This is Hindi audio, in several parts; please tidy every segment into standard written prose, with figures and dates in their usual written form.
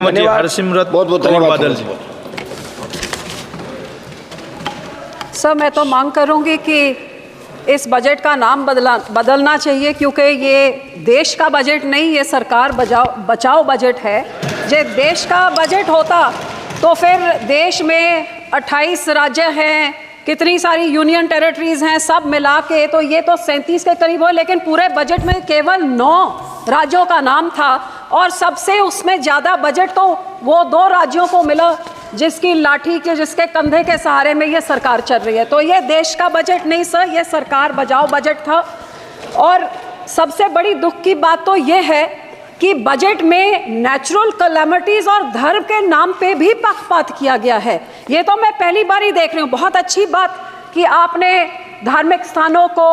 हरसिमरत बहुत बहुत कौर बादल जी। सर, मैं तो मांग करूंगी कि इस बजट का नाम बदलना चाहिए, क्योंकि ये देश का बजट नहीं, ये सरकार बचाओ बजट है। जे देश का बजट होता तो फिर देश में 28 राज्य हैं, कितनी सारी यूनियन टेरिटरीज हैं, सब मिला के तो ये तो 37 के करीब हो, लेकिन पूरे बजट में केवल 9 राज्यों का नाम था और सबसे उसमें ज़्यादा बजट तो वो 2 राज्यों को मिला जिसकी लाठी के, जिसके कंधे के सहारे में ये सरकार चल रही है। तो ये देश का बजट नहीं सर, ये सरकार बचाओ बजट था। और सबसे बड़ी दुख की बात तो ये है कि बजट में नेचुरल कैलेमिटीज़ और धर्म के नाम पे भी पक्षपात किया गया है। ये तो मैं पहली बार ही देख रही हूँ। बहुत अच्छी बात कि आपने धार्मिक स्थानों को,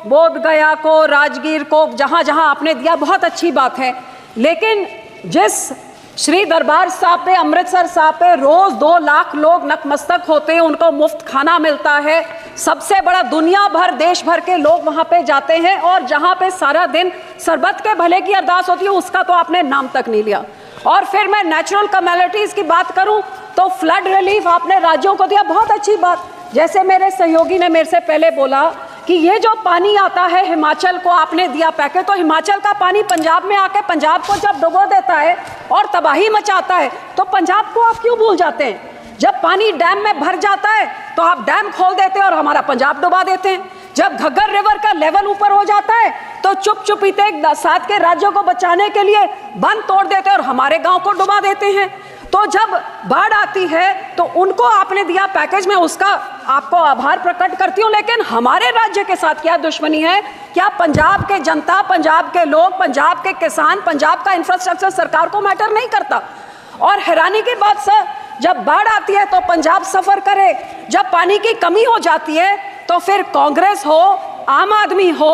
बोध गया को, राजगीर को, जहाँ जहाँ आपने दिया, बहुत अच्छी बात है। लेकिन जिस श्री दरबार साहब पे, अमृतसर साहब पे रोज़ 2 लाख लोग नतमस्तक होते हैं, उनको मुफ्त खाना मिलता है, सबसे बड़ा दुनिया भर, देश भर के लोग वहाँ पे जाते हैं, और जहाँ पे सारा दिन सरबत के भले की अरदास होती है, उसका तो आपने नाम तक नहीं लिया। और फिर मैं नेचुरल कैलेमिटीज़ की बात करूँ तो फ्लड रिलीफ आपने राज्यों को दिया, बहुत अच्छी बात। जैसे मेरे सहयोगी ने मेरे से पहले बोला कि ये जो पानी आता है हिमाचल को आपने दिया पैकेज, तो हिमाचल का पानी पंजाब में आके पंजाब को जब डुबो देता है और तबाही मचाता है, तो पंजाब को आप क्यों भूल जाते हैं? जब पानी डैम में भर जाता है तो आप डैम खोल देते हैं और हमारा पंजाब डुबा देते हैं। जब घग्गर रिवर का लेवल ऊपर हो जाता है तो चुपचुपीते 7 के राज्यों को बचाने के लिए बंद तोड़ देते हैं और हमारे गाँव को डुबा देते हैं। तो जब बाढ़ आती है तो उनको आपने दिया पैकेज, में उसका आपको आभार प्रकट करती हूँ, लेकिन हमारे राज्य के साथ क्या दुश्मनी है? क्या पंजाब के जनता, पंजाब के लोग, पंजाब के किसान, पंजाब का इंफ्रास्ट्रक्चर सरकार को मैटर नहीं करता? और हैरानी की बात सर, जब बाढ़ आती है तो पंजाब सफ़र करे, जब पानी की कमी हो जाती है तो फिर कांग्रेस हो, आम आदमी हो,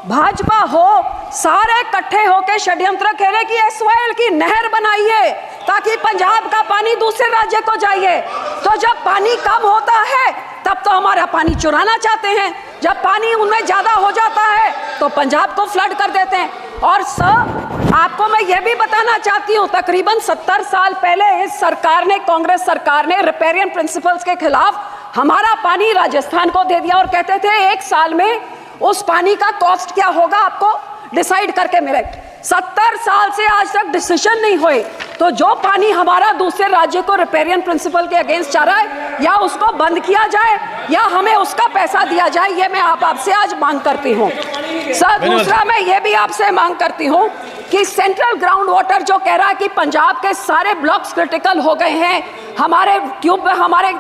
भाजपा हो, सारे इकट्ठे होकर षड्यंत्र खेले कि एसवाईएल की नहर बनाइए ताकि पंजाब का पानी दूसरे राज्य को जाइए। तो जब पानी कम होता है तब तो हमारा पानी चुराना चाहते हैं, जब पानी उनमें ज़्यादा हो जाता है तो पंजाब को फ्लड कर देते हैं। और सर, आपको मैं ये भी बताना चाहती हूँ, तकरीबन 70 साल पहले इस सरकार ने, कांग्रेस सरकार ने रिपेरियन प्रिंसिपल्स के खिलाफ हमारा पानी राजस्थान को दे दिया और कहते थे 1 साल में उस पानी का कॉस्ट क्या होगा आपको डिसाइड करके मिले। 70 साल से आज तक डिसीजन नहीं हुए। तो जो पानी हमारा दूसरे राज्य को रिपेरियन प्रिंसिपल के अगेंस्ट जा रहा है, या उसको बंद किया जाए या हमें उसका पैसा दिया जाए, ये मैं आपसे आज मांग करती हूँ। सर, दूसरा मैं ये भी आपसे मांग करती हूँ कि सेंट्रल ग्राउंड वाटर जो कह रहा है कि पंजाब के सारे ब्लॉक्स क्रिटिकल हो गए हैं, हमारे ट्यूब, हमारे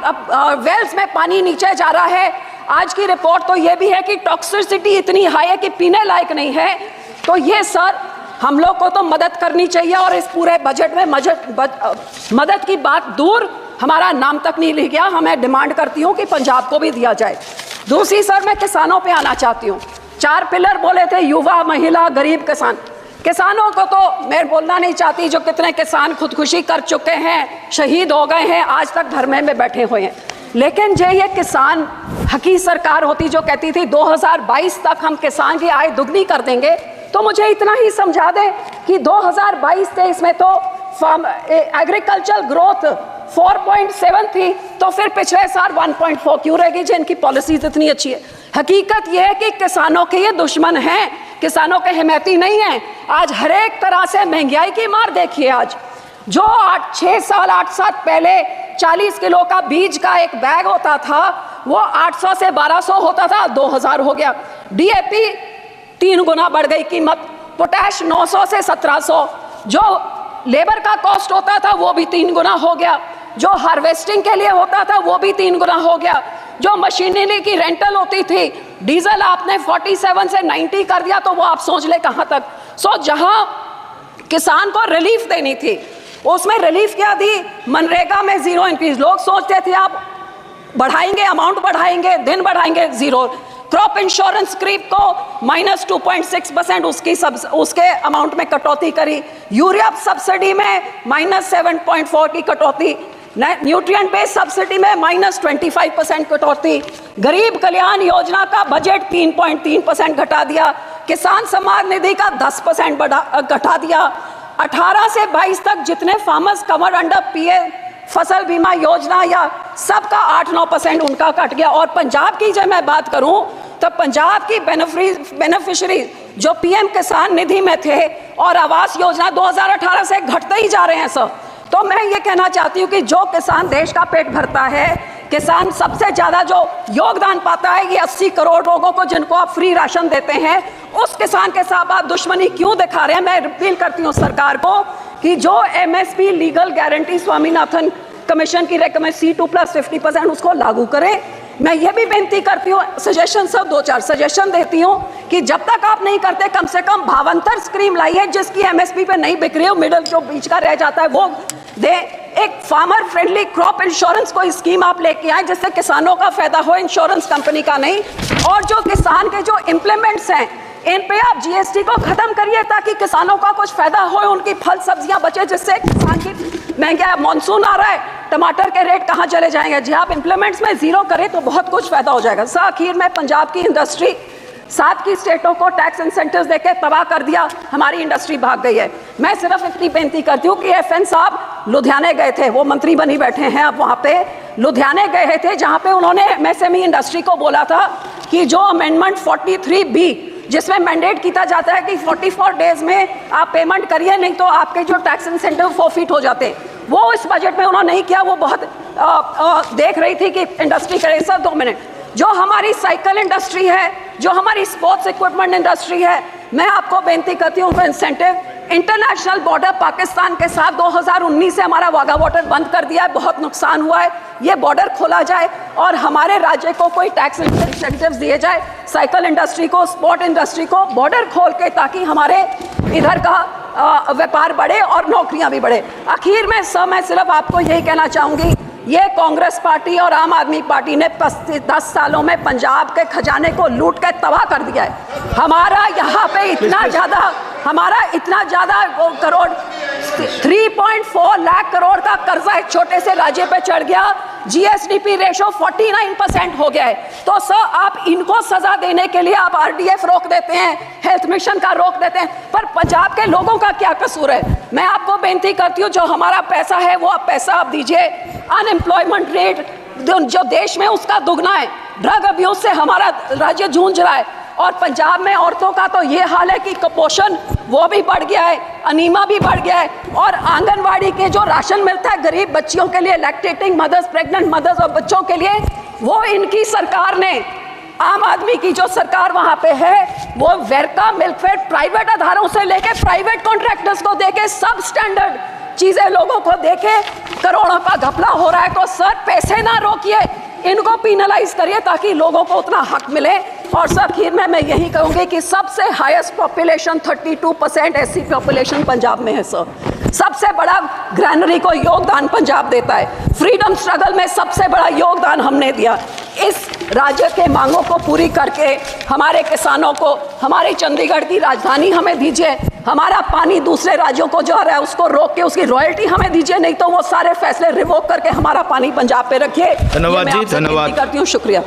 वेल्स में पानी नीचे जा रहा है। आज की रिपोर्ट तो ये भी है कि टॉक्सिसिटी इतनी हाई है कि पीने लायक नहीं है। तो ये सर, हम लोग को तो मदद करनी चाहिए, और इस पूरे बजट में मदद की बात दूर, हमारा नाम तक नहीं लिख गया। हमें डिमांड करती हूँ कि पंजाब को भी दिया जाए। दूसरी सर, मैं किसानों पे आना चाहती हूँ। 4 पिलर बोले थे, युवा, महिला, गरीब, किसान। किसानों को तो मैं बोलना नहीं चाहती, जो कितने किसान खुदकुशी कर चुके हैं, शहीद हो गए हैं, आज तक धरने में बैठे हुए हैं। लेकिन जो ये किसान हकी सरकार होती जो कहती थी 2022 तक हम किसान की आय दुगनी कर देंगे, तो मुझे इतना ही समझा दें कि 2022-23 में तो एग्रीकल्चर ग्रोथ 4.7 थी, तो फिर पिछले साल 1.4 क्यों रहेगी जिनकी पॉलिसीज इतनी अच्छी है? हकीकत यह है कि किसानों के ये दुश्मन हैं, किसानों के हिमैती नहीं हैं। आज हर एक तरह से महंगाई की मार देखिए। आज जो 8 साल पहले 40 किलो का बीज का एक बैग होता था, वो 800 से 1200 होता था, 2000 हो गया। डीएपी 3 गुना बढ़ गई कीमत, पोटैश 900 से 1700, जो लेबर का कॉस्ट होता था वो भी 3 गुना हो गया, जो हार्वेस्टिंग के लिए होता था वो भी 3 गुना हो गया, जो मशीनरी की रेंटल होती थी, डीजल आपने 47 से 90 कर दिया, तो वो आप सोच ले कहाँ तक। सो जहाँ किसान को रिलीफ देनी थी, उसमें रिलीफ क्या दी? मनरेगा में 0 इंक्रीज। लोग सोचते थे आप बढ़ाएंगे, अमाउंट बढ़ाएंगे, दिन बढ़ाएंगे, 0। क्रॉप इंश्योरेंस क्रीप को -2.6% उसके अमाउंट में कटौती करी। यूरिया सब्सिडी में -7.4 की कटौती, न्यूट्रिएंट बेस्ड सब्सिडी में -25% कटौती। गरीब कल्याण योजना का बजट 3.3% घटा दिया। किसान सम्मान निधि का 10% घटा दिया। 18 से 22 तक जितने फार्मर्स कवर्ड अंडर पीए फसल बीमा योजना या सबका 8-9% उनका कट गया। और पंजाब की जब मैं बात करूं तो पंजाब की बेनिफिशियरी जो पीएम किसान निधि में थे और आवास योजना 2018 से घटते ही जा रहे हैं सर। तो मैं ये कहना चाहती हूँ कि जो किसान देश का पेट भरता है, किसान सबसे ज्यादा जो योगदान पाता है, ये 80 करोड़ लोगों को जिनको आप फ्री राशन देते हैं, उस किसान के साथ आप दुश्मनी क्यों दिखा रहे हैं। मैं अपील करती हूँ सरकार को कि जो MSP legal guarantee Swaminathan commission की रेकमेंड C2+50% उसको लागू करें। मैं ये भी बेनती करती हूँ, सजेशन सब 2-4 सजेशन देती हूँ कि जब तक आप नहीं करते कम से कम भावांतर स्कीम लाइए जिसकी एमएसपी पे नहीं बिक रही हो, मिडल जो बीच का रह जाता है वो दे। एक फार्मर फ्रेंडली क्रॉप इंश्योरेंस कोई स्कीम आप लेके आए जिससे किसानों का फायदा हो, इंश्योरेंस कंपनी का नहीं। और जो किसान के जो इम्प्लीमेंट्स हैं इन पे आप जीएसटी को खत्म करिए ताकि किसानों का कुछ फायदा हो, उनकी फल सब्जियां बचे, जिससे किसान की महंगा मॉनसून आ रहा है, टमाटर के रेट कहाँ चले जाएंगे। जी आप इम्प्लीमेंट्स में जीरो करें तो बहुत कुछ फायदा हो जाएगा। सर आखिर में पंजाब की इंडस्ट्री 7 की स्टेटों को टैक्स इंसेंटिव्स देके तबाह कर दिया, हमारी इंडस्ट्री भाग गई है। मैं सिर्फ इतनी बेनती करती हूँ कि FN साहब लुधियाने गए थे, वो मंत्री बनी बैठे हैं अब, वहाँ पे लुधियाने गए थे जहाँ पे उन्होंने MSME इंडस्ट्री को बोला था कि जो अमेंडमेंट 43B जिसमें मैंडेट किया जाता है कि 44 डेज में आप पेमेंट करिए नहीं तो आपके जो टैक्स इंसेंटिव फॉरफिट हो जाते हैं, वो इस बजट में उन्होंने नहीं किया। वो बहुत देख रही थी कि इंडस्ट्री करे। सर 2 मिनट, जो हमारी साइकिल इंडस्ट्री है, जो हमारी स्पोर्ट्स इक्विपमेंट इंडस्ट्री है, मैं आपको बेनती करती हूँ इंसेंटिव इंटरनेशनल बॉर्डर पाकिस्तान के साथ 2019 से हमारा वाघा बॉर्डर बंद कर दिया है, बहुत नुकसान हुआ है। ये बॉर्डर खोला जाए और हमारे राज्य को कोई टैक्स इंसेंटिव्स दिए जाए, साइकिल इंडस्ट्री को, स्पोर्ट इंडस्ट्री को बॉर्डर खोल के, ताकि हमारे इधर का व्यापार बढ़े और नौकरियां भी बढ़े। आखिर में सर मैं सिर्फ आपको यही कहना चाहूँगी, ये कांग्रेस पार्टी और आम आदमी पार्टी ने 10 सालों में पंजाब के खजाने को लूट के तबाह कर दिया है। हमारा यहाँ पे इतना ज़्यादा करोड़ 3.4 लाख करोड़ का कर्जा एक छोटे से राज्य पे चढ़ गया। GSDP रेशो 49% हो गया है। तो सर आप इनको सजा देने के लिए आप RDF रोक देते हैं, हेल्थ मिशन का रोक देते हैं, पर पंजाब के लोगों का क्या कसूर है। मैं आपको बेनती करती हूँ, जो हमारा पैसा है वो पैसा आप दीजिए। अनएम्प्लॉयमेंट रेट जो देश में उसका दुगना है, ड्रग अब्यूज से हमारा राज्य जूझ रहा है। और पंजाब में औरतों का तो ये हाल है कि कुपोषण वो भी बढ़ गया है, अनीमा भी बढ़ गया है। और आंगनवाड़ी के जो राशन मिलता है गरीब बच्चियों के लिए, लैक्टेटिंग मदर्स, प्रेग्नेंट मदर्स और बच्चों के लिए, वो इनकी सरकार ने, आम आदमी की जो सरकार वहाँ पे है, वो वेरका मिल्कफेड प्राइवेट आधारों से लेके प्राइवेट कॉन्ट्रैक्टर्स को देके सब स्टैंडर्ड चीजें लोगों को देके करोड़ों का घपला हो रहा है। तो सर पैसे ना रोकिए, इनको पिनलाइज करिए ताकि लोगों को उतना हक मिले। और सर आखिर में मैं यही कहूँगी कि सबसे highest population 32% SC population Punjab में है सर। सबसे बड़ा ग्रैनरी को योगदान पंजाब देता है। फ्रीडम स्ट्रगल में सबसे बड़ा योगदान हमने दिया। इस राज्य के मांगों को पूरी करके हमारे किसानों को हमारे चंडीगढ़ की राजधानी हमें दीजिए, हमारा पानी दूसरे राज्यों को जो आ रहा है उसको रोक के उसकी रॉयल्टी हमें दीजिए, नहीं तो वो सारे फैसले रिवोक करके हमारा पानी पंजाब पे रखिए। धन्यवाद जी, धन्यवाद करती हूँ, शुक्रिया।